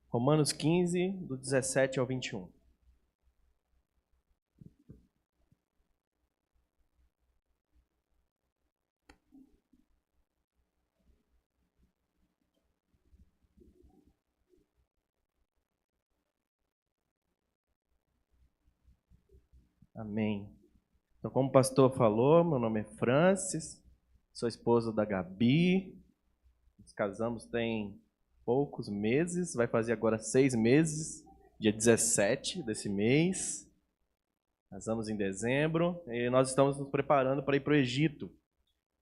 Romanos 15, do 17 ao 21. Amém. Então, como o pastor falou, meu nome é Francis, sou esposo da Gabi, nos casamos tem poucos meses, vai fazer agora 6 meses, dia 17 desse mês. Casamos em dezembro e nós estamos nos preparando para ir para o Egito.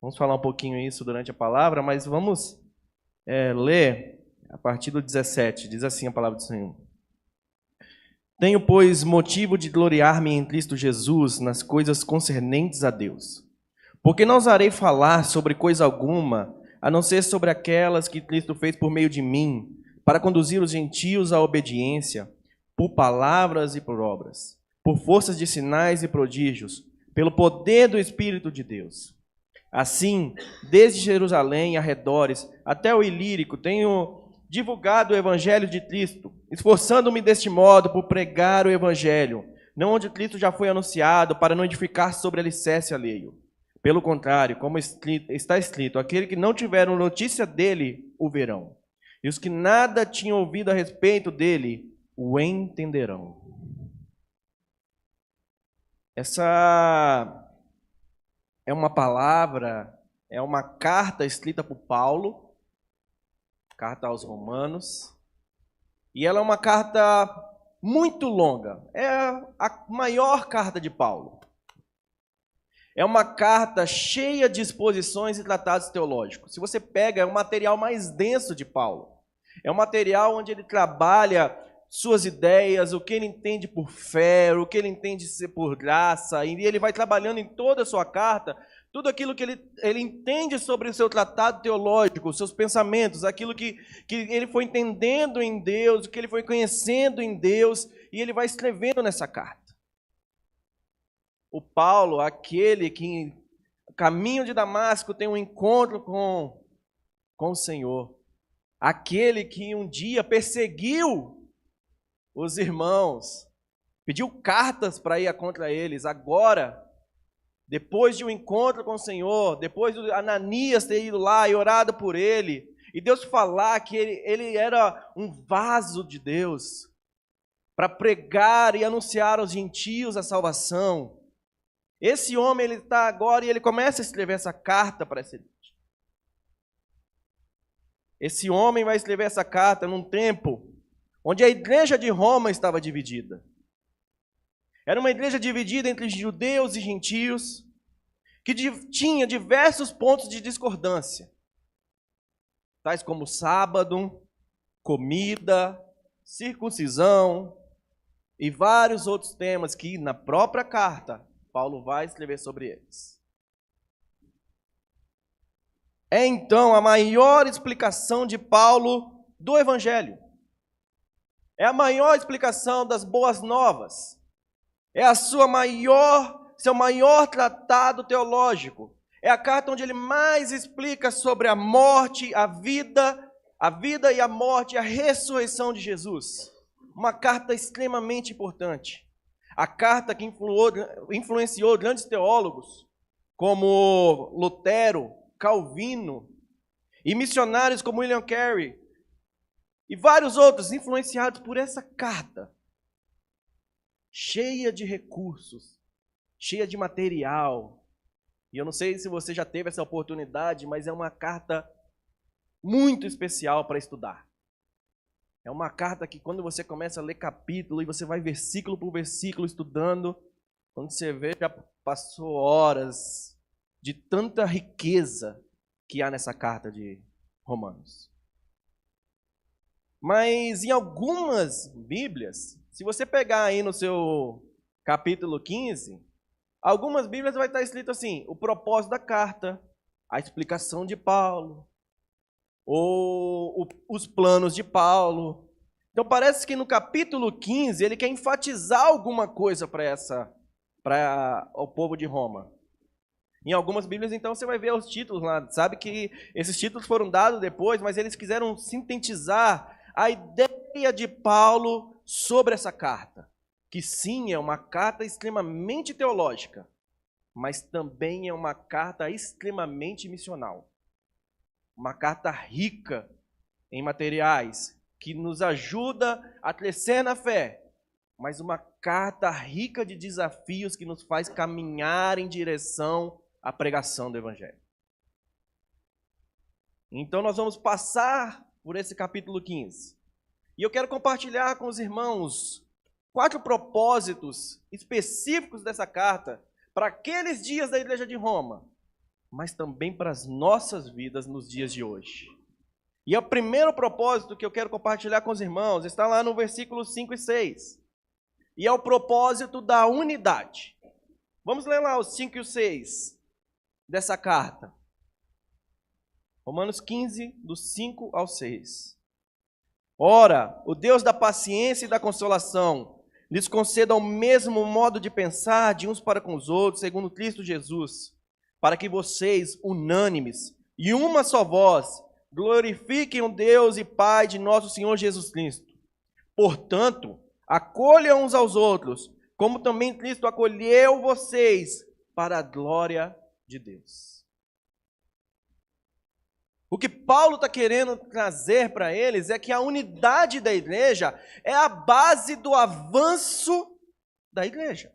Vamos falar um pouquinho isso durante a palavra, mas vamos ler a partir do 17. Diz assim a palavra do Senhor. Tenho, pois, motivo de gloriar-me em Cristo Jesus nas coisas concernentes a Deus. Porque não ousarei falar sobre coisa alguma, a não ser sobre aquelas que Cristo fez por meio de mim, para conduzir os gentios à obediência, por palavras e por obras, por forças de sinais e prodígios, pelo poder do Espírito de Deus. Assim, desde Jerusalém e arredores até o Ilírico, tenho divulgado o Evangelho de Cristo, esforçando-me deste modo por pregar o Evangelho, não onde Cristo já foi anunciado, para não edificar sobre alicerce alheio. Pelo contrário, como está escrito, aquele que não tiveram notícia dele o verão, e os que nada tinham ouvido a respeito dele o entenderão. Essa é uma palavra, é uma carta escrita por Paulo, carta aos Romanos, e ela é uma carta muito longa, é a maior carta de Paulo. É uma carta cheia de exposições e tratados teológicos. Se você pega, é o material mais denso de Paulo. É um material onde ele trabalha suas ideias, o que ele entende por fé, o que ele entende ser por graça, e ele vai trabalhando em toda a sua carta, tudo aquilo que ele entende sobre o seu tratado teológico, os seus pensamentos, aquilo que ele foi entendendo em Deus, o que ele foi conhecendo em Deus, e ele vai escrevendo nessa carta. O Paulo, aquele que, no caminho de Damasco, tem um encontro com o Senhor. Aquele que um dia perseguiu os irmãos, pediu cartas para ir contra eles. Agora, depois de um encontro com o Senhor, depois de Ananias ter ido lá e orado por ele, e Deus falar que ele era um vaso de Deus para pregar e anunciar aos gentios a salvação. Esse homem, ele está agora e ele começa a escrever essa carta para essa igreja. Esse homem vai escrever essa carta num tempo onde a igreja de Roma estava dividida. Era uma igreja dividida entre judeus e gentios, que tinha diversos pontos de discordância, tais como sábado, comida, circuncisão e vários outros temas que na própria carta Paulo vai escrever sobre eles. É então a maior explicação de Paulo do Evangelho. É a maior explicação das boas novas. É seu maior tratado teológico. É a carta onde ele mais explica sobre a morte, a vida e a morte, a ressurreição de Jesus. Uma carta extremamente importante. A carta que influenciou grandes teólogos, como Lutero, Calvino, e missionários como William Carey, e vários outros influenciados por essa carta, cheia de recursos, cheia de material. E eu não sei se você já teve essa oportunidade, mas é uma carta muito especial para estudar. É uma carta que quando você começa a ler capítulo e você vai versículo por versículo estudando, quando você vê, já passou horas de tanta riqueza que há nessa carta de Romanos. Mas em algumas Bíblias, se você pegar aí no seu capítulo 15, algumas Bíblias vai estar escrito assim, o propósito da carta, a explicação de Paulo, ou os planos de Paulo. Então parece que no capítulo 15 ele quer enfatizar alguma coisa para o povo de Roma. Em algumas Bíblias, então, você vai ver os títulos lá. Sabe que esses títulos foram dados depois, mas eles quiseram sintetizar a ideia de Paulo sobre essa carta, que sim, é uma carta extremamente teológica, mas também é uma carta extremamente missional. Uma carta rica em materiais, que nos ajuda a crescer na fé, mas uma carta rica de desafios que nos faz caminhar em direção à pregação do Evangelho. Então nós vamos passar por esse capítulo 15. E eu quero compartilhar com os irmãos 4 propósitos específicos dessa carta para aqueles dias da Igreja de Roma, mas também para as nossas vidas nos dias de hoje. E o primeiro propósito que eu quero compartilhar com os irmãos está lá no versículo 5 e 6. E é o propósito da unidade. Vamos ler lá os 5 e os 6 dessa carta. Romanos 15, do 5 ao 6. Ora, o Deus da paciência e da consolação lhes conceda o mesmo modo de pensar de uns para com os outros, segundo Cristo Jesus, para que vocês, unânimes e uma só voz, glorifiquem o Deus e Pai de nosso Senhor Jesus Cristo. Portanto, acolham uns aos outros, como também Cristo acolheu vocês para a glória de Deus. O que Paulo está querendo trazer para eles é que a unidade da igreja é a base do avanço da igreja.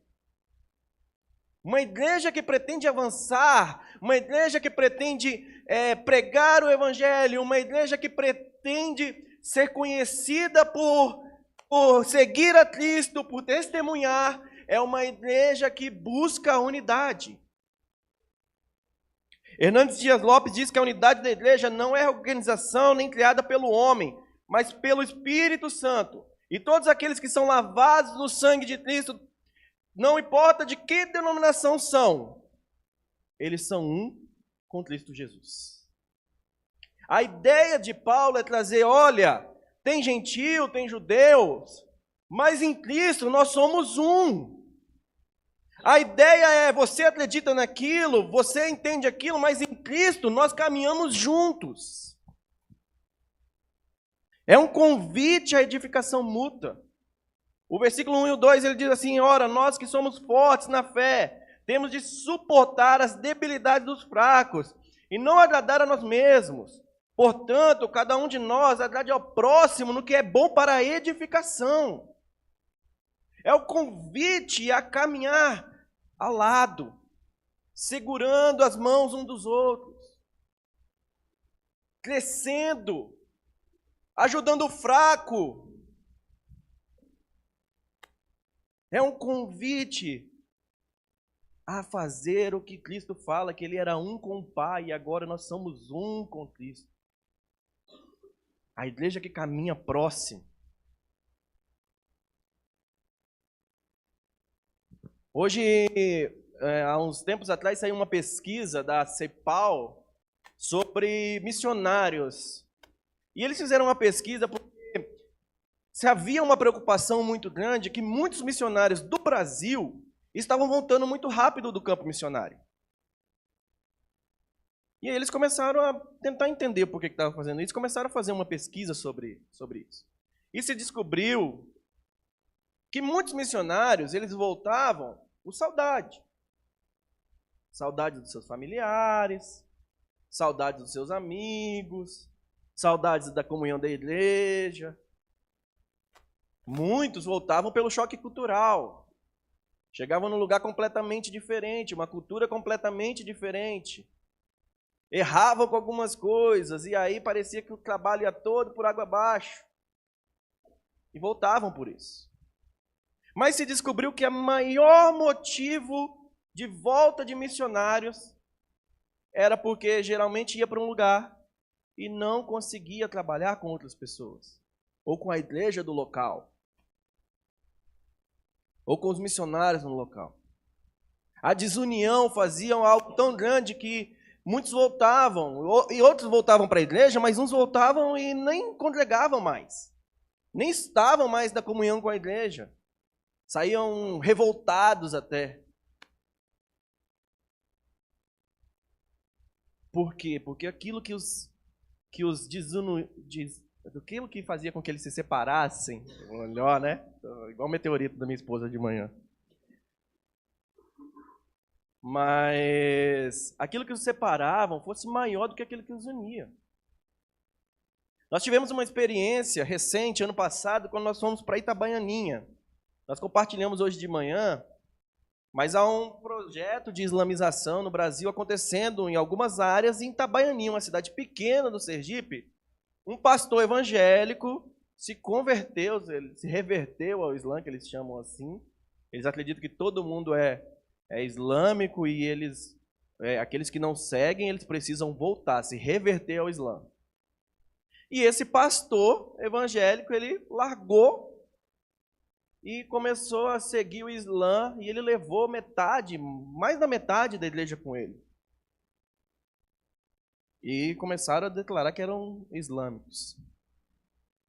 Uma igreja que pretende avançar, uma igreja que pretende pregar o evangelho, uma igreja que pretende ser conhecida por seguir a Cristo, por testemunhar, é uma igreja que busca a unidade. Hernandes Dias Lopes diz que a unidade da igreja não é organização nem criada pelo homem, mas pelo Espírito Santo. E todos aqueles que são lavados no sangue de Cristo, não importa de que denominação são, eles são um com Cristo Jesus. A ideia de Paulo é trazer, olha, tem gentio, tem judeus, mas em Cristo nós somos um. A ideia é, você acredita naquilo, você entende aquilo, mas em Cristo nós caminhamos juntos. É um convite à edificação mútua. O versículo 1 e o 2, ele diz assim, ora, nós que somos fortes na fé, temos de suportar as debilidades dos fracos e não agradar a nós mesmos. Portanto, cada um de nós agrade ao próximo no que é bom para a edificação. É o convite a caminhar ao lado, segurando as mãos um dos outros, crescendo, ajudando o fraco. É um convite a fazer o que Cristo fala, que ele era um com o Pai e agora nós somos um com Cristo. A igreja que caminha próximo. Hoje, há uns tempos atrás, saiu uma pesquisa da CEPAL sobre missionários. E eles fizeram uma pesquisa porque se havia uma preocupação muito grande que muitos missionários do Brasil estavam voltando muito rápido do campo missionário. E aí eles começaram a tentar entender por que estavam fazendo isso, começaram a fazer uma pesquisa sobre isso. E se descobriu que muitos missionários, eles voltavam por saudade. Saudade dos seus familiares, saudade dos seus amigos, saudades da comunhão da igreja. Muitos voltavam pelo choque cultural. Chegavam num lugar completamente diferente, uma cultura completamente diferente. Erravam com algumas coisas, e aí parecia que o trabalho ia todo por água abaixo. E voltavam por isso. Mas se descobriu que o maior motivo de volta de missionários era porque geralmente ia para um lugar e não conseguia trabalhar com outras pessoas, ou com a igreja do local, ou com os missionários no local. A desunião fazia algo tão grande que muitos voltavam, e outros voltavam para a igreja, mas uns voltavam e nem congregavam mais, nem estavam mais na comunhão com a igreja. Saíam revoltados até. Por quê? Porque aquilo que os aquilo que fazia com que eles se separassem, melhor, né? Igual o meteorito da minha esposa de manhã. Mas aquilo que os separavam fosse maior do que aquilo que os unia. Nós tivemos uma experiência recente, ano passado, quando nós fomos para Itabaianinha. Nós compartilhamos hoje de manhã, mas há um projeto de islamização no Brasil acontecendo em algumas áreas. Em Itabaianinha, uma cidade pequena do Sergipe, um pastor evangélico se converteu, se reverteu ao Islã, que eles chamam assim. Eles acreditam que todo mundo é islâmico e aqueles que não seguem, eles precisam voltar, se reverter ao Islã. E esse pastor evangélico, ele largou e começou a seguir o Islã, e ele levou mais da metade da igreja com ele. E começaram a declarar que eram islâmicos.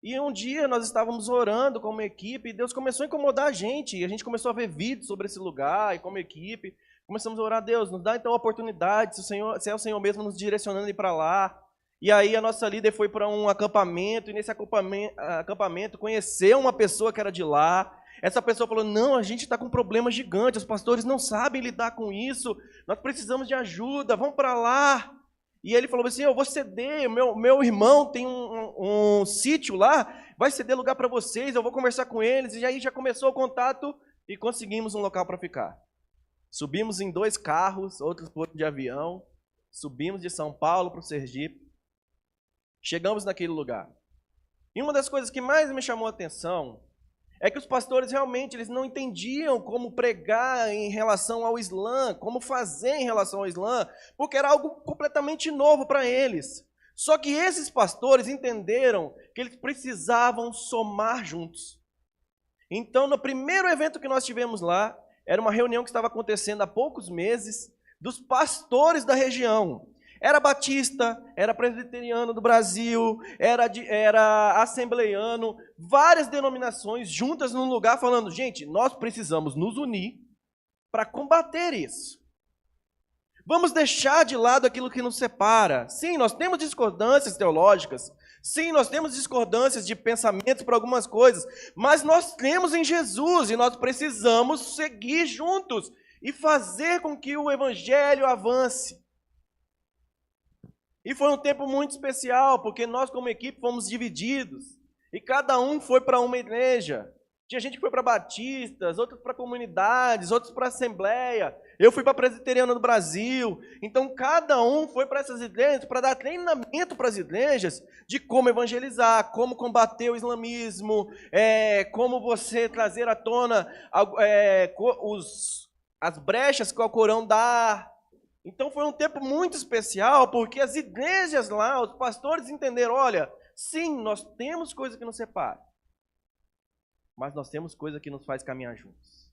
E um dia nós estávamos orando como equipe, e Deus começou a incomodar a gente, e a gente começou a ver vídeos sobre esse lugar, e como equipe, começamos a orar: Deus, nos dá então a oportunidade, se é o Senhor mesmo nos direcionando a ir para lá. E aí a nossa líder foi para um acampamento, e nesse acampamento conheceu uma pessoa que era de lá. Essa pessoa falou: não, a gente está com um problema gigante, os pastores não sabem lidar com isso, nós precisamos de ajuda, vamos para lá. E ele falou assim: eu vou ceder, meu irmão tem um sítio lá, vai ceder lugar para vocês, eu vou conversar com eles. E aí já começou o contato e conseguimos um local para ficar. Subimos em 2 carros, outros de avião, subimos de São Paulo para o Sergipe, chegamos naquele lugar. E uma das coisas que mais me chamou a atenção é que os pastores realmente eles não entendiam como pregar em relação ao Islã, como fazer em relação ao Islã, porque era algo completamente novo para eles. Só que esses pastores entenderam que eles precisavam somar juntos. Então, no primeiro evento que nós tivemos lá, era uma reunião que estava acontecendo há poucos meses, dos pastores da região. Era batista, era presbiteriano do Brasil, era assembleiano, várias denominações juntas num lugar falando: gente, nós precisamos nos unir para combater isso. Vamos deixar de lado aquilo que nos separa. Sim, nós temos discordâncias teológicas, sim, nós temos discordâncias de pensamentos para algumas coisas, mas nós temos em Jesus e nós precisamos seguir juntos e fazer com que o evangelho avance. E foi um tempo muito especial, porque nós como equipe fomos divididos, e cada um foi para uma igreja. Tinha gente que foi para batistas, outros para comunidades, outros para assembleia. Eu fui para a presbiteriana do Brasil. Então cada um foi para essas igrejas para dar treinamento para as igrejas de como evangelizar, como combater o islamismo, como você trazer à tona as brechas que o Alcorão dá. Então foi um tempo muito especial, porque as igrejas lá, os pastores entenderam: olha, sim, nós temos coisa que nos separa, mas nós temos coisa que nos faz caminhar juntos.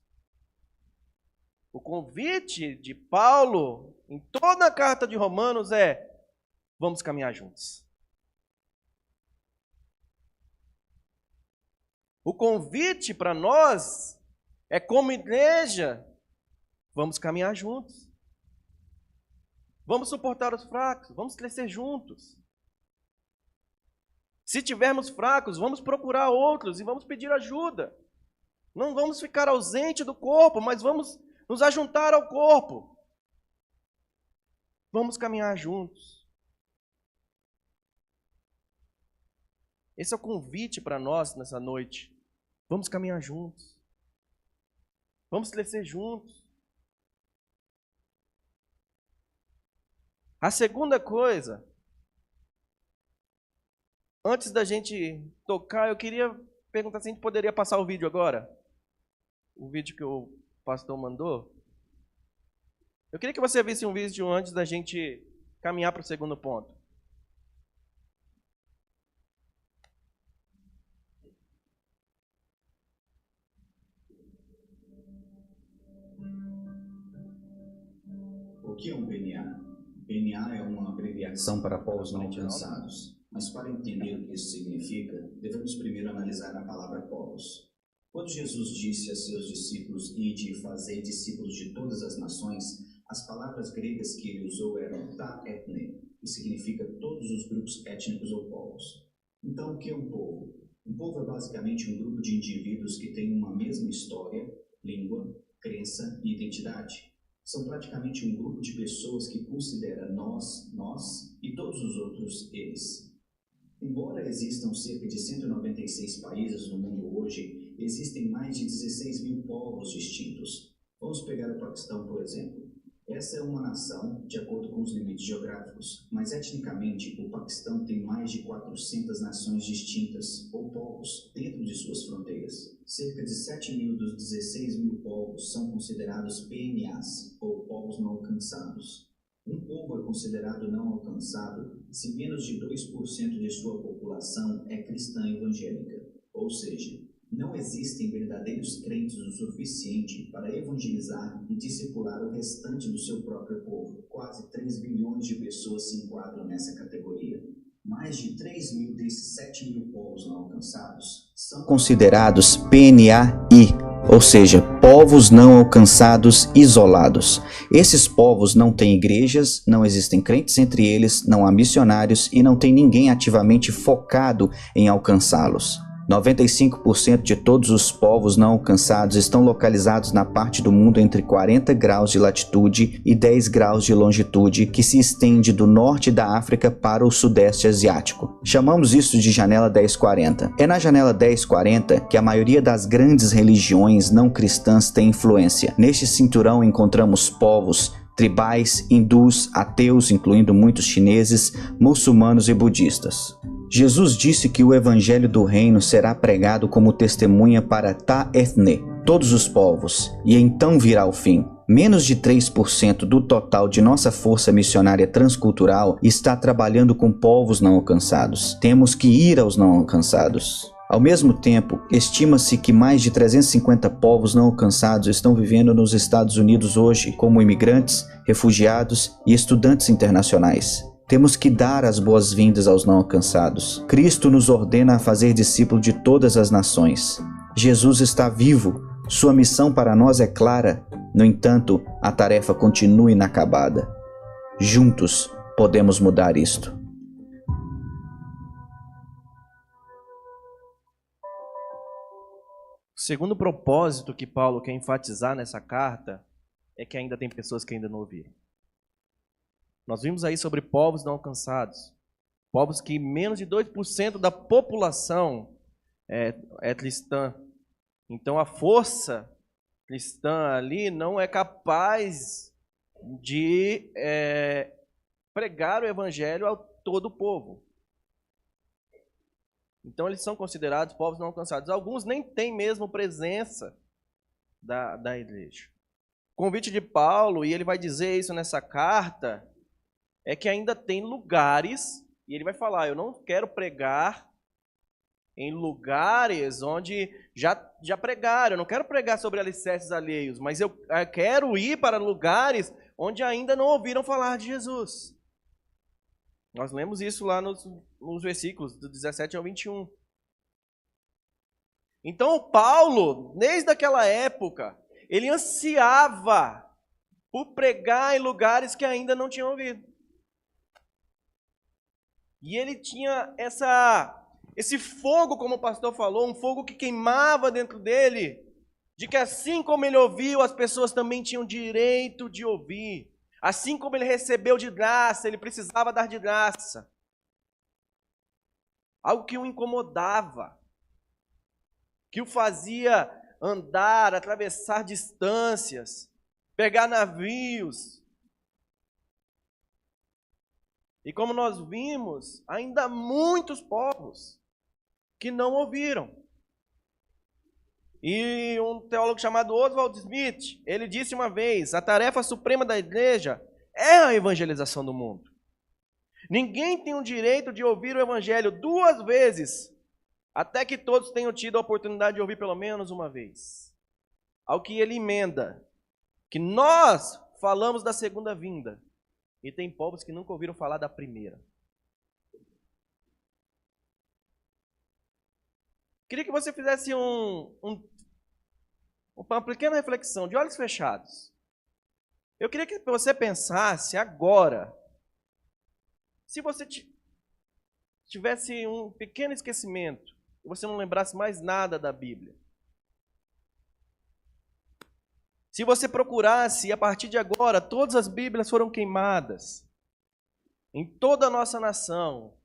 O convite de Paulo, em toda a carta de Romanos, é: vamos caminhar juntos. O convite para nós é, como igreja, vamos caminhar juntos. Vamos suportar os fracos, vamos crescer juntos. Se tivermos fracos, vamos procurar outros e vamos pedir ajuda. Não vamos ficar ausente do corpo, mas vamos nos ajuntar ao corpo. Vamos caminhar juntos. Esse é o convite para nós nessa noite. Vamos caminhar juntos. Vamos crescer juntos. A segunda coisa, antes da gente tocar, eu queria perguntar se a gente poderia passar o vídeo agora. O vídeo que o pastor mandou. Eu queria que você visse um vídeo antes da gente caminhar para o segundo ponto. O que é um PNA? PNA é uma abreviação para povos não alcançados. Mas para entender o que isso significa, devemos primeiro analisar a palavra povos. Quando Jesus disse a seus discípulos: ide e fazei discípulos de todas as nações, as palavras gregas que ele usou eram ta etne, que significa todos os grupos étnicos ou povos. Então, o que é um povo? Um povo é basicamente um grupo de indivíduos que têm uma mesma história, língua, crença e identidade. São praticamente um grupo de pessoas que considera nós e todos os outros eles. Embora existam cerca de 196 países no mundo hoje, existem mais de 16 mil povos distintos. Vamos pegar o Paquistão, por exemplo. Essa é uma nação, de acordo com os limites geográficos, mas etnicamente o Paquistão tem mais de 400 nações distintas, ou povos, dentro de suas fronteiras. Cerca de 7 mil dos 16 mil povos são considerados PNAs, ou povos não alcançados. Um povo é considerado não alcançado se menos de 2% de sua população é cristã evangélica, ou seja, não existem verdadeiros crentes o suficiente para evangelizar e discipular o restante do seu próprio povo. Quase 3 bilhões de pessoas se enquadram nessa categoria. Mais de 3 mil desses 7 mil povos não alcançados são considerados PNAI, ou seja, povos não alcançados isolados. Esses povos não têm igrejas, não existem crentes entre eles, não há missionários e não tem ninguém ativamente focado em alcançá-los. 95% de todos os povos não alcançados estão localizados na parte do mundo entre 40 graus de latitude e 10 graus de longitude, que se estende do norte da África para o sudeste asiático. Chamamos isso de janela 1040. É na janela 1040 que a maioria das grandes religiões não cristãs tem influência. Neste cinturão encontramos povos tribais, hindus, ateus, incluindo muitos chineses, muçulmanos e budistas. Jesus disse que o evangelho do reino será pregado como testemunha para Ta-ethne, todos os povos, e então virá o fim. Menos de 3% do total de nossa força missionária transcultural está trabalhando com povos não alcançados. Temos que ir aos não alcançados. Ao mesmo tempo, estima-se que mais de 350 povos não alcançados estão vivendo nos Estados Unidos hoje, como imigrantes, refugiados e estudantes internacionais. Temos que dar as boas-vindas aos não alcançados. Cristo nos ordena a fazer discípulo de todas as nações. Jesus está vivo. Sua missão para nós é clara. No entanto, a tarefa continua inacabada. Juntos, podemos mudar isto. O segundo propósito que Paulo quer enfatizar nessa carta é que ainda tem pessoas que ainda não ouviram. Nós vimos aí sobre povos não alcançados, povos que menos de 2% da população é cristã. Então a força cristã ali não é capaz de pregar o evangelho a todo o povo. Então eles são considerados povos não alcançados. Alguns nem têm mesmo presença da igreja. O convite de Paulo, e ele vai dizer isso nessa carta, é que ainda tem lugares, e ele vai falar, eu não quero pregar em lugares onde já pregaram, eu não quero pregar sobre alicerces alheios, mas eu quero ir para lugares onde ainda não ouviram falar de Jesus. Nós lemos isso lá nos versículos do 17 ao 21. Então Paulo, desde aquela época, ele ansiava por pregar em lugares que ainda não tinham ouvido. E ele tinha esse fogo, como o pastor falou, um fogo que queimava dentro dele, de que assim como ele ouviu, as pessoas também tinham direito de ouvir. Assim como ele recebeu de graça, ele precisava dar de graça. Algo que o incomodava, que o fazia andar, atravessar distâncias, pegar navios. E como nós vimos, ainda há muitos povos que não ouviram. E um teólogo chamado Oswald Smith, ele disse uma vez, a tarefa suprema da igreja é a evangelização do mundo. Ninguém tem o direito de ouvir o evangelho 2 vezes, até que todos tenham tido a oportunidade de ouvir pelo menos uma vez. Ao que ele emenda, que nós falamos da segunda vinda, e tem povos que nunca ouviram falar da primeira. Queria que você fizesse uma pequena reflexão, de olhos fechados. Eu queria que você pensasse agora, se tivesse um pequeno esquecimento, e você não lembrasse mais nada da Bíblia. Se você procurasse, a partir de agora, todas as Bíblias foram queimadas em toda a nossa nação.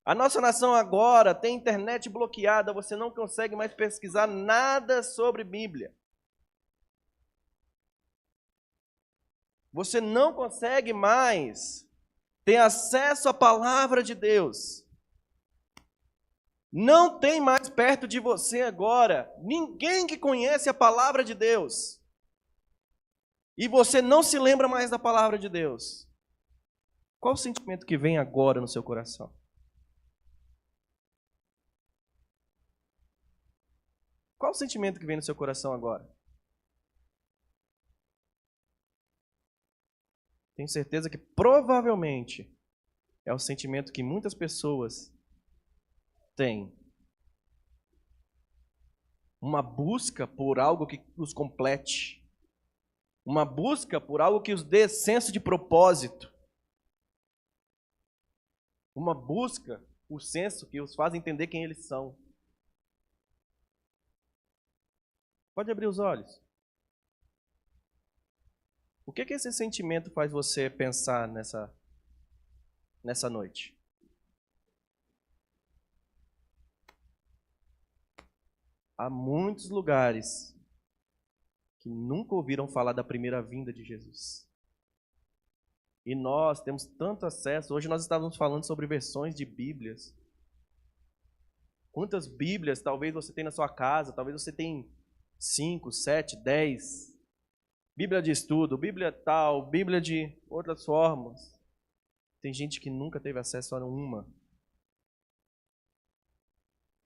A nossa nação agora tem internet bloqueada, você não consegue mais pesquisar nada sobre Bíblia. Você não consegue mais ter acesso à palavra de Deus. Não tem mais perto de você agora ninguém que conhece a palavra de Deus. E você não se lembra mais da palavra de Deus. Qual o sentimento que vem agora no seu coração? Qual o sentimento que vem no seu coração agora? Tenho certeza que provavelmente é o sentimento que muitas pessoas têm. Uma busca por algo que os complete. Uma busca por algo que os dê senso de propósito. Uma busca por senso que os faz entender quem eles são. Pode abrir os olhos. O que esse sentimento faz você pensar nessa noite? Há muitos lugares que nunca ouviram falar da primeira vinda de Jesus. E nós temos tanto acesso. Hoje nós estávamos falando sobre versões de Bíblias. Quantas Bíblias talvez você tem na sua casa? Talvez você tenha 5, 7, 10. Bíblia de estudo, Bíblia tal, Bíblia de outras formas. Tem gente que nunca teve acesso a uma.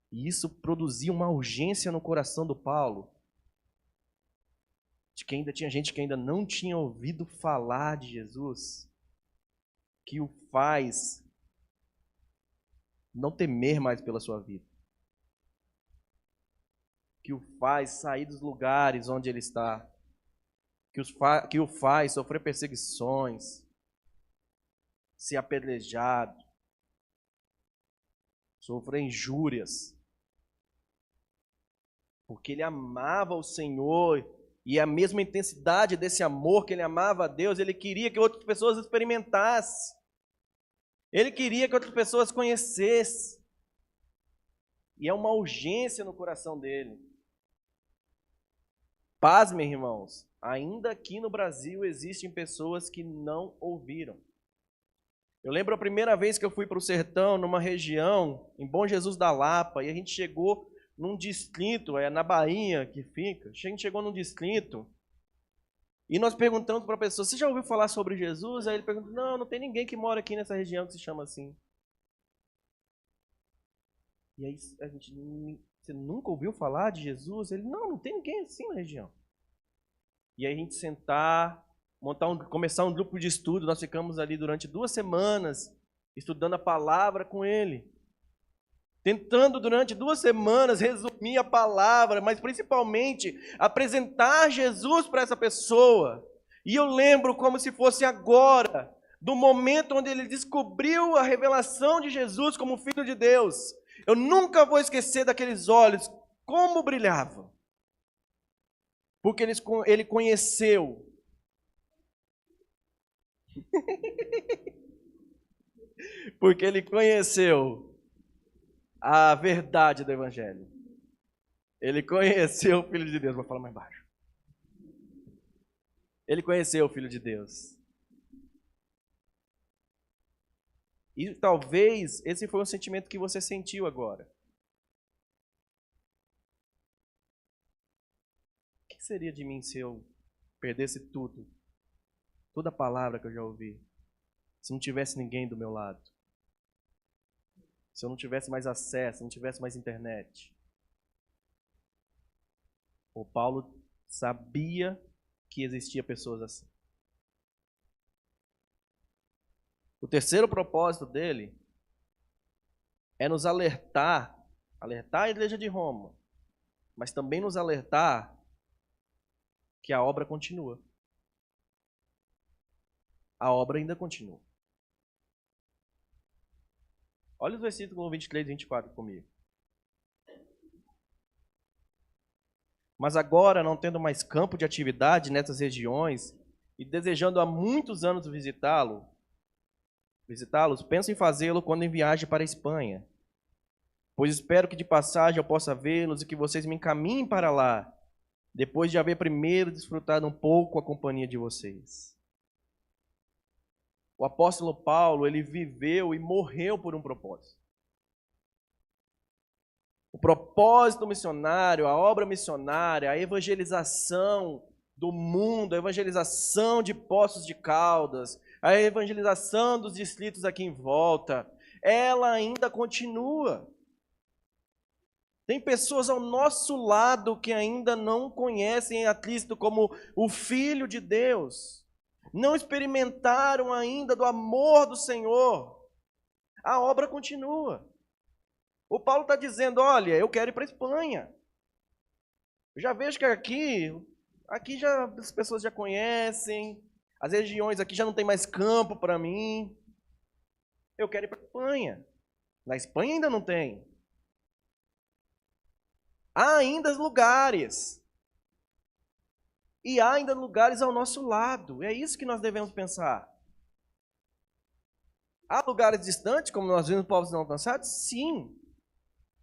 E isso produzia uma urgência no coração do Paulo, de que ainda tinha gente que ainda não tinha ouvido falar de Jesus, que o faz não temer mais pela sua vida, que o faz sair dos lugares onde ele está, que o faz sofrer perseguições, ser apedrejado, sofrer injúrias, porque ele amava o Senhor, e a mesma intensidade desse amor que ele amava a Deus, ele queria que outras pessoas experimentassem, ele queria que outras pessoas conhecessem, e é uma urgência no coração dele. Pasmem, irmãos, ainda aqui no Brasil existem pessoas que não ouviram. Eu lembro a primeira vez que eu fui para o sertão, numa região, em Bom Jesus da Lapa, e a gente chegou num distrito, na Bahia que fica, a gente chegou num distrito, e nós perguntamos para a pessoa, você já ouviu falar sobre Jesus? Aí ele perguntou, não tem ninguém que mora aqui nessa região que se chama assim. E aí a gente, você nunca ouviu falar de Jesus? Ele, não tem ninguém assim na região. E aí a gente sentar, começar um grupo de estudo, nós ficamos ali durante 2 semanas, estudando a palavra com ele. Tentando durante 2 semanas resumir a palavra, mas principalmente apresentar Jesus para essa pessoa. E eu lembro como se fosse agora, do momento onde ele descobriu a revelação de Jesus como Filho de Deus. Eu nunca vou esquecer daqueles olhos, como brilhavam. Porque ele conheceu. Porque ele conheceu a verdade do Evangelho. Ele conheceu o Filho de Deus. Vou falar mais baixo. Ele conheceu o Filho de Deus. E talvez esse foi um sentimento que você sentiu agora. O que seria de mim se eu perdesse tudo? Toda a palavra que eu já ouvi. Se não tivesse ninguém do meu lado. Se eu não tivesse mais acesso, não tivesse mais internet. O Paulo sabia que existia pessoas assim. O terceiro propósito dele é nos alertar a igreja de Roma, mas também nos alertar que a obra continua. A obra ainda continua. Olha os versículos 23 e 24 comigo. Mas agora, não tendo mais campo de atividade nessas regiões e desejando há muitos anos visitá-los, penso em fazê-lo quando em viagem para a Espanha. Pois espero que de passagem eu possa vê-los e que vocês me encaminhem para lá, depois de haver primeiro desfrutado um pouco a companhia de vocês. O apóstolo Paulo, ele viveu e morreu por um propósito. O propósito missionário, a obra missionária, a evangelização do mundo, a evangelização de Poços de Caldas, a evangelização dos distritos aqui em volta, ela ainda continua. Tem pessoas ao nosso lado que ainda não conhecem a Cristo como o Filho de Deus. Não experimentaram ainda do amor do Senhor. A obra continua. O Paulo está dizendo, olha, eu quero ir para a Espanha. Eu já vejo que aqui já as pessoas já conhecem, as regiões aqui já não tem mais campo para mim. Eu quero ir para a Espanha. Na Espanha ainda não tem. Há ainda lugares. E há ainda lugares ao nosso lado. É isso que nós devemos pensar. Há lugares distantes, como nós vimos povos não alcançados? Sim.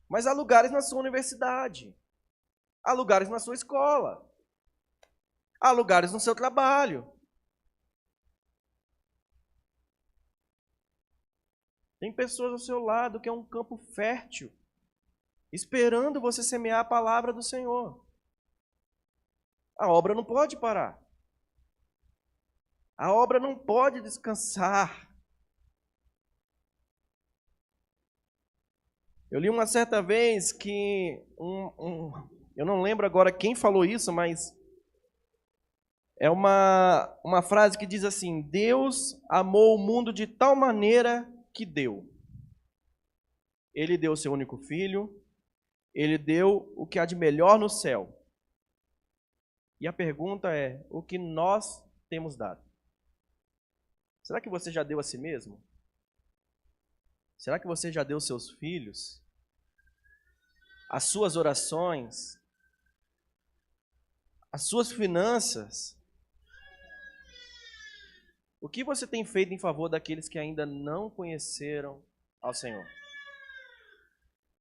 Mas há lugares na sua universidade. Há lugares na sua escola. Há lugares no seu trabalho. Tem pessoas ao seu lado que é um campo fértil, esperando você semear a palavra do Senhor. A obra não pode parar. A obra não pode descansar. Eu li uma certa vez que eu não lembro agora quem falou isso, mas é uma frase que diz assim: Deus amou o mundo de tal maneira que deu. Ele deu o seu único filho, ele deu o que há de melhor no céu. E a pergunta é, o que nós temos dado? Será que você já deu a si mesmo? Será que você já deu aos seus filhos? As suas orações? As suas finanças? O que você tem feito em favor daqueles que ainda não conheceram ao Senhor?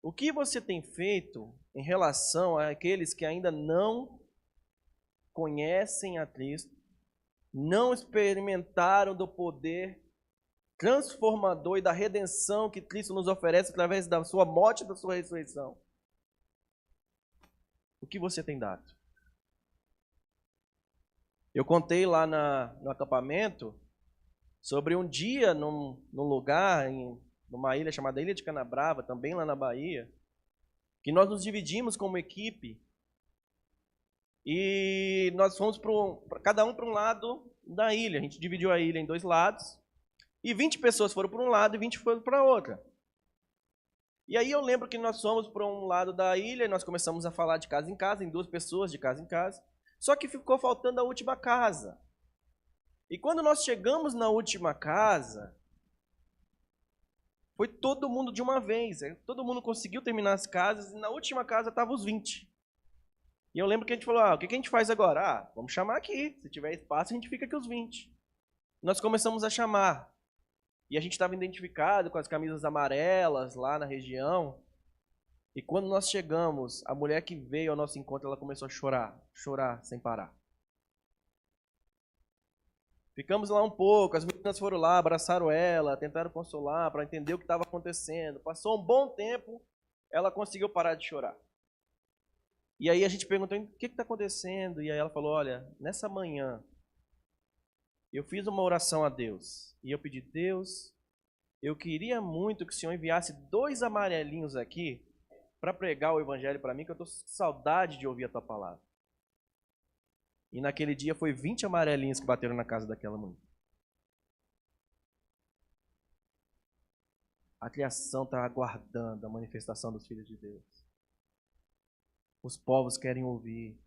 O que você tem feito em relação àqueles que ainda não conhecem a Cristo, não experimentaram do poder transformador e da redenção que Cristo nos oferece através da sua morte e da sua ressurreição? O que você tem dado? Eu contei lá no acampamento sobre um dia num lugar, numa ilha chamada Ilha de Canabrava, também lá na Bahia, que nós nos dividimos como equipe e nós fomos cada um para um lado da ilha. A gente dividiu a ilha em dois lados e 20 pessoas foram para um lado e 20 foram para outra. E aí eu lembro que nós fomos para um lado da ilha e nós começamos a falar de casa em casa, em 2 pessoas, de casa em casa. Só que ficou faltando a última casa. E quando nós chegamos na última casa, foi todo mundo de uma vez. Todo mundo conseguiu terminar as casas e na última casa estavam os 20. E eu lembro que a gente falou, o que a gente faz agora? Vamos chamar aqui. Se tiver espaço, a gente fica aqui os 20. Nós começamos a chamar. E a gente estava identificado com as camisas amarelas lá na região. E quando nós chegamos, a mulher que veio ao nosso encontro, ela começou a chorar sem parar. Ficamos lá um pouco, as meninas foram lá, abraçaram ela, tentaram consolar para entender o que estava acontecendo. Passou um bom tempo, ela conseguiu parar de chorar. E aí a gente perguntou, o que está acontecendo? E aí ela falou, olha, nessa manhã, eu fiz uma oração a Deus. E eu pedi, Deus, eu queria muito que o Senhor enviasse 2 amarelinhos aqui para pregar o evangelho para mim, que eu estou com saudade de ouvir a tua palavra. E naquele dia foi 20 amarelinhos que bateram na casa daquela mulher. A criação está aguardando a manifestação dos filhos de Deus. Os povos querem ouvir.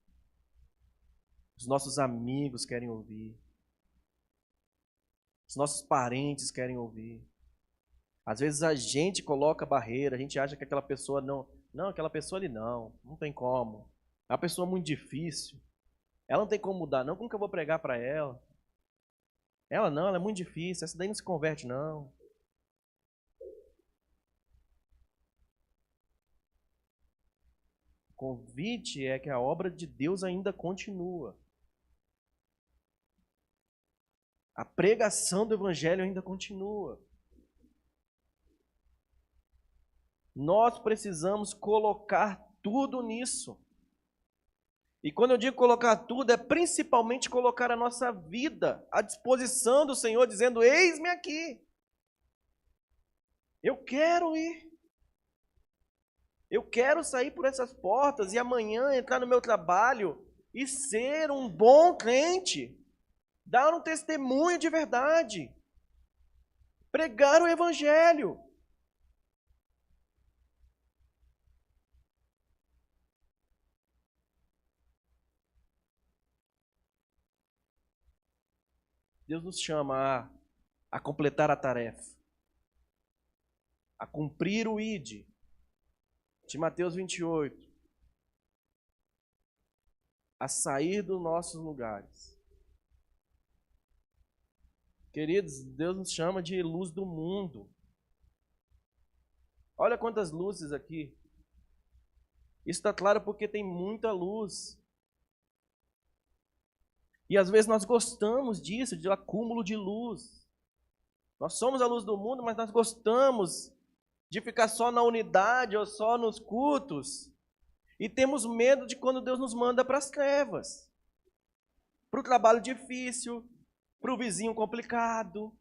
Os nossos amigos querem ouvir. Os nossos parentes querem ouvir. Às vezes a gente coloca barreira, a gente acha que aquela pessoa não, aquela pessoa ali não tem como. É uma pessoa muito difícil. Ela não tem como mudar, não. Como que eu vou pregar para ela? Ela é muito difícil, essa daí não se converte, não. O convite é que a obra de Deus ainda continua. A pregação do Evangelho ainda continua. Nós precisamos colocar tudo nisso. E quando eu digo colocar tudo, é principalmente colocar a nossa vida à disposição do Senhor, dizendo: eis-me aqui. Eu quero ir. Eu quero sair por essas portas e amanhã entrar no meu trabalho e ser um bom crente. Dar um testemunho de verdade. Pregar o Evangelho. Deus nos chama a completar a tarefa, a cumprir o ID de Mateus 28, a sair dos nossos lugares. Queridos, Deus nos chama de luz do mundo. Olha quantas luzes aqui. Isso está claro porque tem muita luz. E às vezes nós gostamos disso, de acúmulo de luz. Nós somos a luz do mundo, mas nós gostamos de ficar só na unidade ou só nos cultos. E temos medo de quando Deus nos manda para as trevas. Para o trabalho difícil, para o vizinho complicado.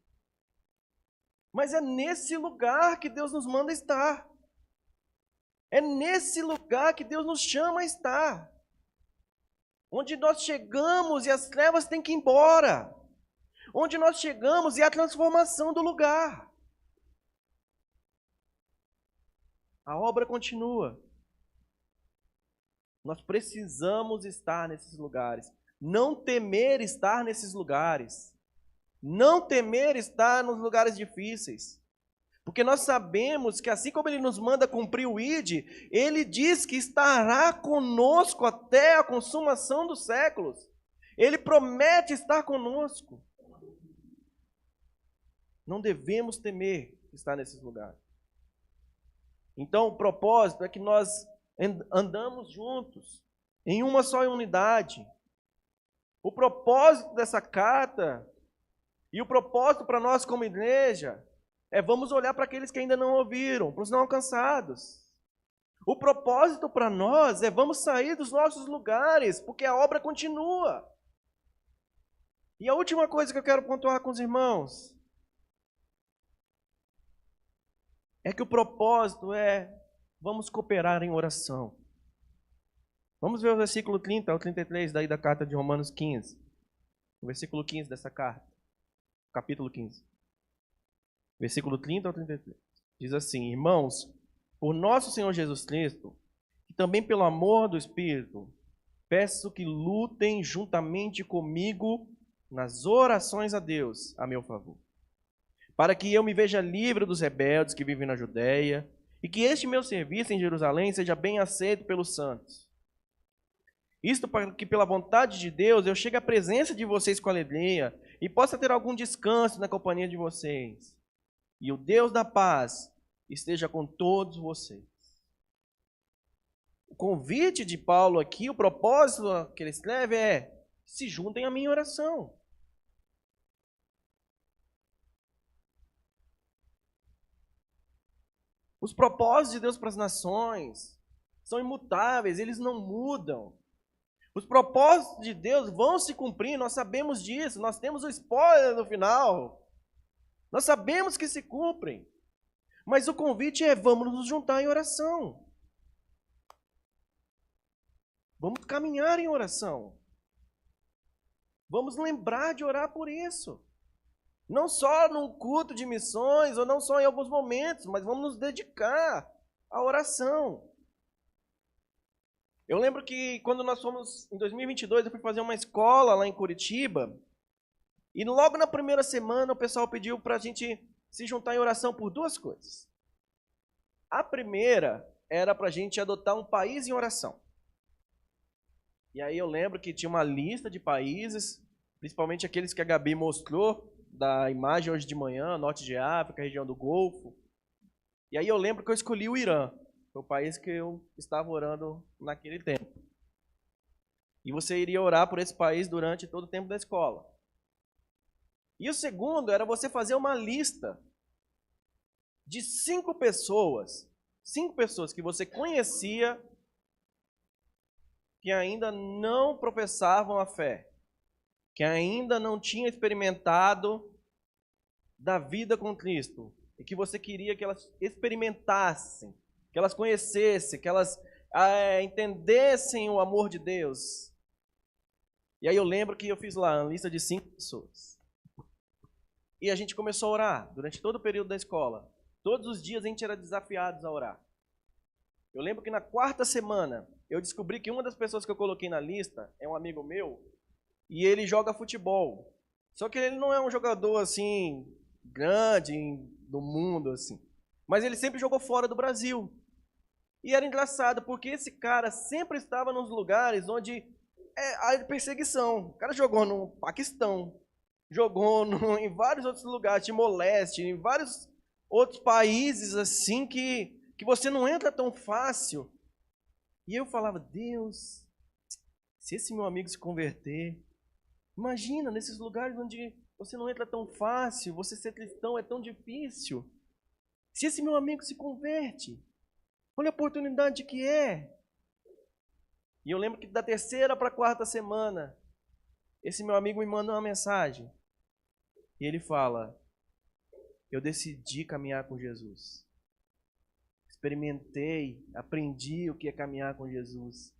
Mas é nesse lugar que Deus nos manda estar. É nesse lugar que Deus nos chama a estar. Onde nós chegamos e as trevas têm que ir embora. Onde nós chegamos e a transformação do lugar. A obra continua. Nós precisamos estar nesses lugares. Não temer estar nesses lugares. Não temer estar nos lugares difíceis. Porque nós sabemos que assim como Ele nos manda cumprir o ID, Ele diz que estará conosco até a consumação dos séculos. Ele promete estar conosco. Não devemos temer estar nesses lugares. Então o propósito é que nós andamos juntos, em uma só unidade. O propósito dessa carta e o propósito para nós como igreja vamos olhar para aqueles que ainda não ouviram, para os não alcançados. O propósito para nós vamos sair dos nossos lugares, porque a obra continua. E a última coisa que eu quero pontuar com os irmãos é que o propósito vamos cooperar em oração. Vamos ver o versículo 30 ao 33 daí da carta de Romanos 15. O versículo 15 dessa carta, capítulo 15. Versículo 30 ao 33. Diz assim: irmãos, por nosso Senhor Jesus Cristo, e também pelo amor do Espírito, peço que lutem juntamente comigo nas orações a Deus a meu favor, para que eu me veja livre dos rebeldes que vivem na Judéia, e que este meu serviço em Jerusalém seja bem aceito pelos santos. Isto para que pela vontade de Deus eu chegue à presença de vocês com alegria, e possa ter algum descanso na companhia de vocês. E o Deus da paz esteja com todos vocês. O convite de Paulo aqui, o propósito que ele escreve se juntem à minha oração. Os propósitos de Deus para as nações são imutáveis, eles não mudam. Os propósitos de Deus vão se cumprir, nós sabemos disso, nós temos o spoiler no final. Nós sabemos que se cumprem. Mas o convite vamos nos juntar em oração. Vamos caminhar em oração. Vamos lembrar de orar por isso. Não só num culto de missões, ou não só em alguns momentos, mas vamos nos dedicar à oração. Eu lembro que quando nós fomos, em 2022, eu fui fazer uma escola lá em Curitiba, e logo na primeira semana o pessoal pediu para a gente se juntar em oração por duas coisas. A primeira era para a gente adotar um país em oração. E aí eu lembro que tinha uma lista de países, principalmente aqueles que a Gabi mostrou, da imagem hoje de manhã, norte de África, região do Golfo. E aí eu lembro que eu escolhi o Irã, foi o país que eu estava orando naquele tempo. E você iria orar por esse país durante todo o tempo da escola. E o segundo era você fazer uma lista de 5 pessoas que você conhecia que ainda não professavam a fé, que ainda não tinham experimentado da vida com Cristo, e que você queria que elas experimentassem, que elas conhecessem, que elas entendessem o amor de Deus. E aí eu lembro que eu fiz lá uma lista de 5 pessoas. E a gente começou a orar durante todo o período da escola. Todos os dias a gente era desafiado a orar. Eu lembro que na 4ª semana, eu descobri que uma das pessoas que eu coloquei na lista é um amigo meu, e ele joga futebol. Só que ele não é um jogador assim, grande do mundo, assim. Mas ele sempre jogou fora do Brasil. E era engraçado, porque esse cara sempre estava nos lugares onde há perseguição. O cara jogou no Paquistão, jogou em vários outros lugares, Timor-Leste, em vários outros países assim que você não entra tão fácil. E eu falava, Deus, se esse meu amigo se converter, imagina, nesses lugares onde você não entra tão fácil, você ser cristão é tão difícil. Se esse meu amigo se converte, olha a oportunidade que é. E eu lembro que da 3ª para a 4ª semana, esse meu amigo me manda uma mensagem. E ele fala, eu decidi caminhar com Jesus. Experimentei, aprendi o que é caminhar com Jesus.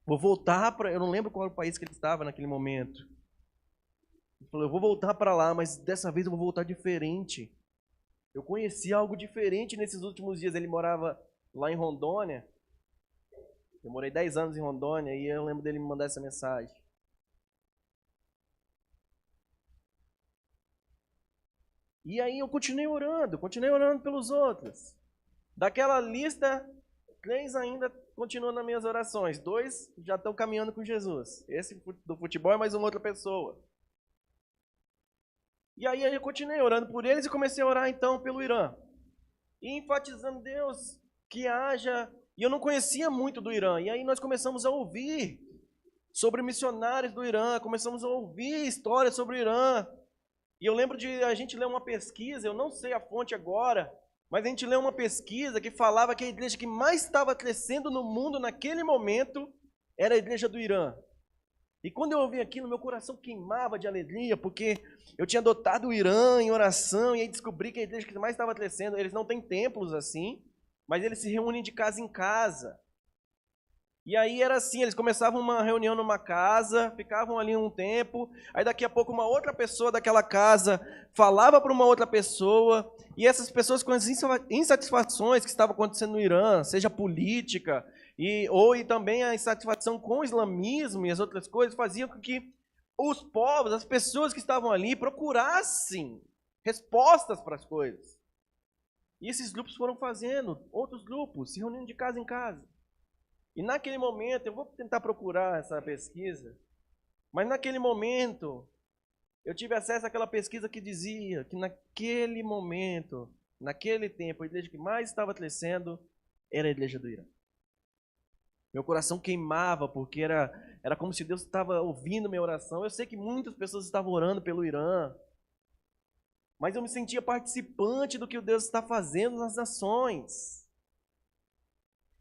Vou voltar para... Eu não lembro qual era o país que ele estava naquele momento. Ele falou, eu vou voltar para lá, mas dessa vez eu vou voltar diferente. Eu conheci algo diferente nesses últimos dias. Ele morava lá em Rondônia. Eu morei 10 anos em Rondônia e eu lembro dele me mandar essa mensagem. E aí eu continuei orando pelos outros. Daquela lista, 3 ainda continuam nas minhas orações. 2 já estão caminhando com Jesus. Esse do futebol é mais uma outra pessoa. E aí eu continuei orando por eles e comecei a orar então pelo Irã. E enfatizando Deus que haja... E eu não conhecia muito do Irã. E aí nós começamos a ouvir sobre missionários do Irã. Começamos a ouvir histórias sobre o Irã. E eu lembro de a gente ler uma pesquisa, eu não sei a fonte agora, mas a gente leu uma pesquisa que falava que a igreja que mais estava crescendo no mundo naquele momento era a igreja do Irã. E quando eu ouvi aquilo, meu coração queimava de alegria, porque eu tinha adotado o Irã em oração, e aí descobri que a igreja que mais estava crescendo, eles não têm templos assim, mas eles se reúnem de casa em casa. E aí era assim, eles começavam uma reunião numa casa, ficavam ali um tempo, aí daqui a pouco uma outra pessoa daquela casa falava para uma outra pessoa, e essas pessoas com as insatisfações que estavam acontecendo no Irã, seja política, ou também a insatisfação com o islamismo e as outras coisas, faziam com que os povos, as pessoas que estavam ali, procurassem respostas para as coisas. E esses grupos foram fazendo, outros grupos, se reunindo de casa em casa. E naquele momento, eu vou tentar procurar essa pesquisa, mas naquele momento, eu tive acesso àquela pesquisa que dizia que naquele momento, naquele tempo, a igreja que mais estava crescendo era a igreja do Irã. Meu coração queimava, porque era como se Deus estava ouvindo minha oração. Eu sei que muitas pessoas estavam orando pelo Irã, mas eu me sentia participante do que Deus está fazendo nas nações.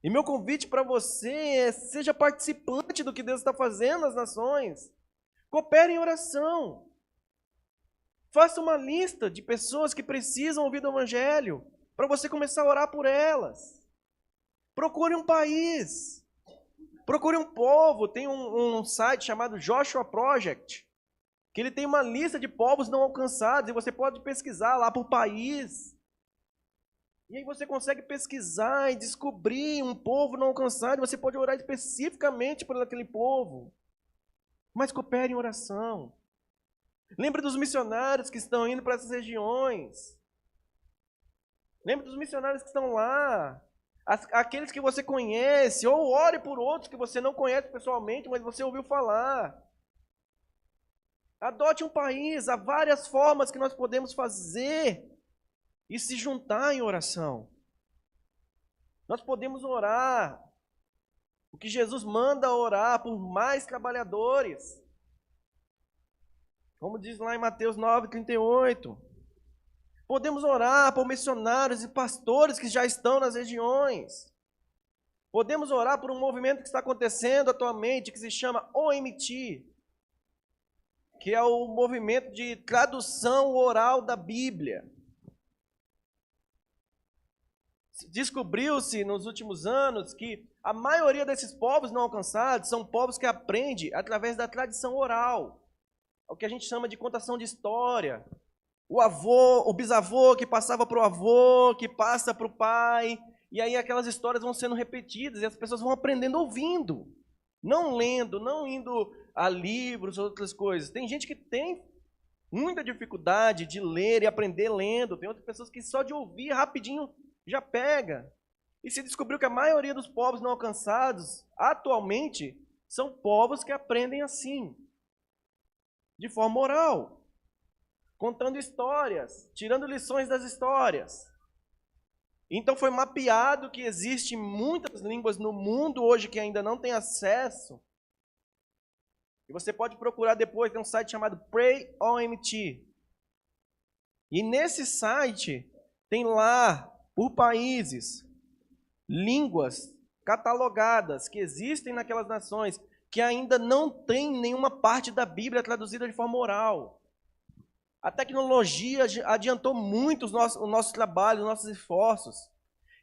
E meu convite para você é: seja participante do que Deus está fazendo nas nações. Coopere em oração. Faça uma lista de pessoas que precisam ouvir do Evangelho, para você começar a orar por elas. Procure um país. Procure um povo. Tem um site chamado Joshua Project, que ele tem uma lista de povos não alcançados, e você pode pesquisar lá por país. E aí você consegue pesquisar e descobrir um povo não alcançado, e você pode orar especificamente por aquele povo. Mas coopere em oração. Lembre dos missionários que estão indo para essas regiões. Lembre dos missionários que estão lá. Aqueles que você conhece, ou ore por outros que você não conhece pessoalmente, mas você ouviu falar. Adote um país, há várias formas que nós podemos fazer e se juntar em oração. Nós podemos orar. O que Jesus manda orar por mais trabalhadores. Como diz lá em Mateus 9:38. Podemos orar por missionários e pastores que já estão nas regiões. Podemos orar por um movimento que está acontecendo atualmente, que se chama OMT, que é o movimento de tradução oral da Bíblia. Descobriu-se nos últimos anos que a maioria desses povos não alcançados são povos que aprendem através da tradição oral, o que a gente chama de contação de história. O avô, o bisavô que passava para o avô, que passa para o pai, e aí aquelas histórias vão sendo repetidas e as pessoas vão aprendendo ouvindo, não lendo, não indo a livros ou outras coisas. Tem gente que tem muita dificuldade de ler e aprender lendo, tem outras pessoas que só de ouvir rapidinho já pega. E se descobriu que a maioria dos povos não alcançados, atualmente, são povos que aprendem assim, de forma oral. Contando histórias, tirando lições das histórias. Então foi mapeado que existem muitas línguas no mundo hoje que ainda não tem acesso. E você pode procurar depois, tem um site chamado Pray OMT. E nesse site tem lá, por países, línguas catalogadas que existem naquelas nações que ainda não tem nenhuma parte da Bíblia traduzida de forma oral. A tecnologia adiantou muito o nosso trabalho, os nossos esforços.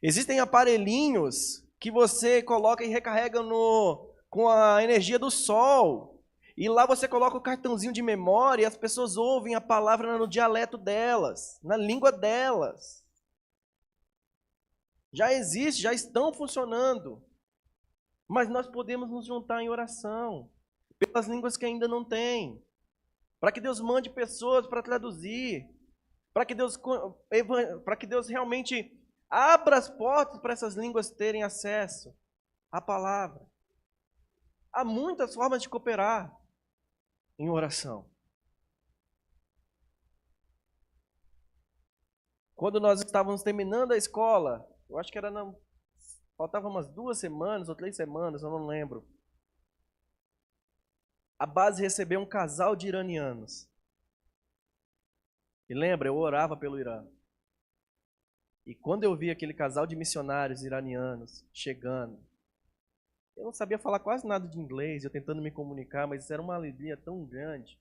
Existem aparelhinhos que você coloca e recarrega com a energia do sol. E lá você coloca o cartãozinho de memória e as pessoas ouvem a palavra no dialeto delas, na língua delas. Já existe, já estão funcionando. Mas nós podemos nos juntar em oração pelas línguas que ainda não têm. Para que Deus mande pessoas para traduzir, para que Deus realmente abra as portas para essas línguas terem acesso à palavra. Há muitas formas de cooperar em oração. Quando nós estávamos terminando a escola, eu acho que faltavam umas 2 semanas ou 3 semanas, eu não lembro. A base recebeu um casal de iranianos. E lembra, eu orava pelo Irã. E quando eu vi aquele casal de missionários iranianos chegando, eu não sabia falar quase nada de inglês, eu tentando me comunicar, mas isso era uma alegria tão grande.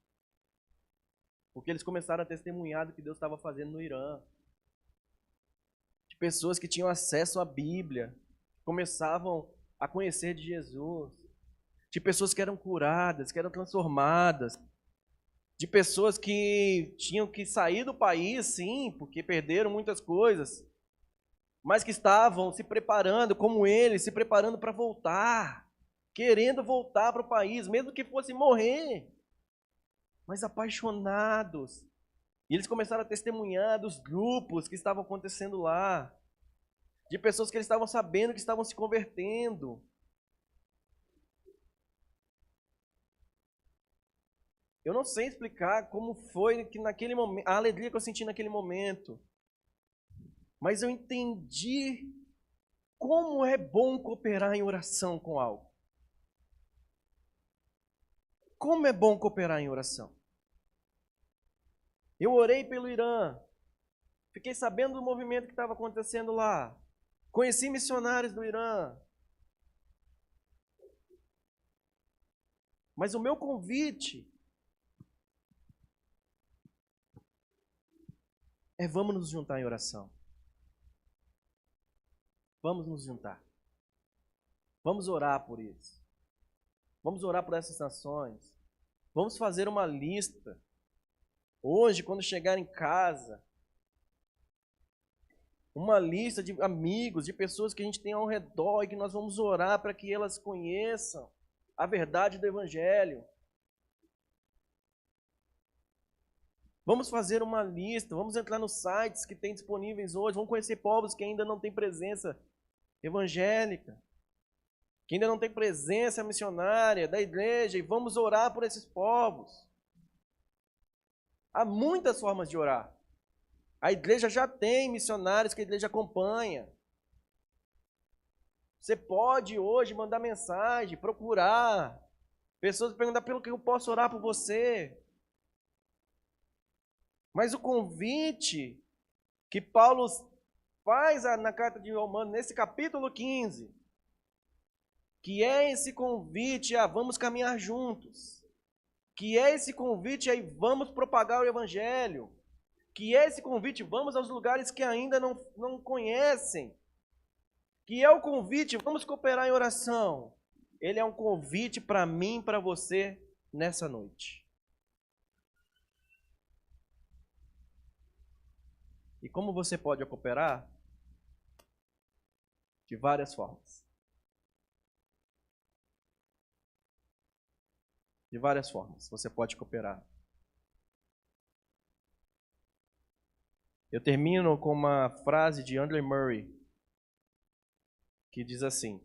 Porque eles começaram a testemunhar do que Deus estava fazendo no Irã. De pessoas que tinham acesso à Bíblia, começavam a conhecer de Jesus. De pessoas que eram curadas, que eram transformadas, de pessoas que tinham que sair do país, sim, porque perderam muitas coisas, mas que estavam se preparando, como eles, se preparando para voltar, querendo voltar para o país, mesmo que fosse morrer, mas apaixonados. E eles começaram a testemunhar dos grupos que estavam acontecendo lá, de pessoas que eles estavam sabendo que estavam se convertendo. Eu não sei explicar como foi que naquele momento, a alegria que eu senti naquele momento. Mas eu entendi como é bom cooperar em oração com algo. Como é bom cooperar em oração. Eu orei pelo Irã. Fiquei sabendo do movimento que estava acontecendo lá. Conheci missionários do Irã. Mas o meu convite é: vamos nos juntar em oração. Vamos nos juntar. Vamos orar por isso. Vamos orar por essas nações. Vamos fazer uma lista. Hoje, quando chegar em casa, uma lista de amigos, de pessoas que a gente tem ao redor e que nós vamos orar para que elas conheçam a verdade do Evangelho. Vamos fazer uma lista, vamos entrar nos sites que tem disponíveis hoje, vamos conhecer povos que ainda não têm presença evangélica, que ainda não têm presença missionária da igreja, e vamos orar por esses povos. Há muitas formas de orar. A igreja já tem missionários que a igreja acompanha. Você pode hoje mandar mensagem, procurar. Pessoas perguntar pelo que eu posso orar por você. Mas o convite que Paulo faz na carta de Romanos, nesse capítulo 15, que é esse convite a vamos caminhar juntos, que é esse convite aí vamos propagar o evangelho, que é esse convite vamos aos lugares que ainda não conhecem, que é o convite vamos cooperar em oração. Ele é um convite para mim e para você nessa noite. E como você pode cooperar? De várias formas. De várias formas você pode cooperar. Eu termino com uma frase de Andrew Murray, que diz assim: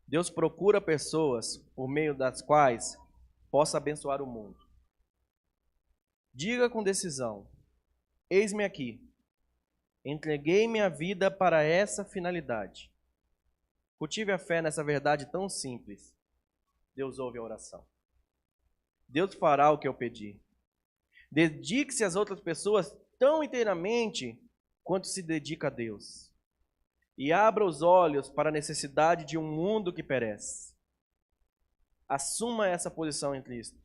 Deus procura pessoas por meio das quais possa abençoar o mundo. Diga com decisão: eis-me aqui. Entreguei minha vida para essa finalidade. Cultive a fé nessa verdade tão simples. Deus ouve a oração. Deus fará o que eu pedir. Dedique-se às outras pessoas tão inteiramente quanto se dedica a Deus. E abra os olhos para a necessidade de um mundo que perece. Assuma essa posição em Cristo.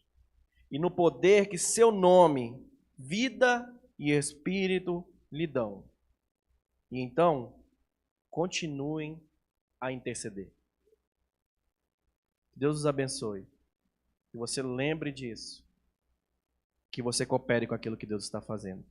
E no poder que seu nome, vida e espírito lhe dão. E então, continuem a interceder. Deus os abençoe. Que você lembre disso. Que você coopere com aquilo que Deus está fazendo.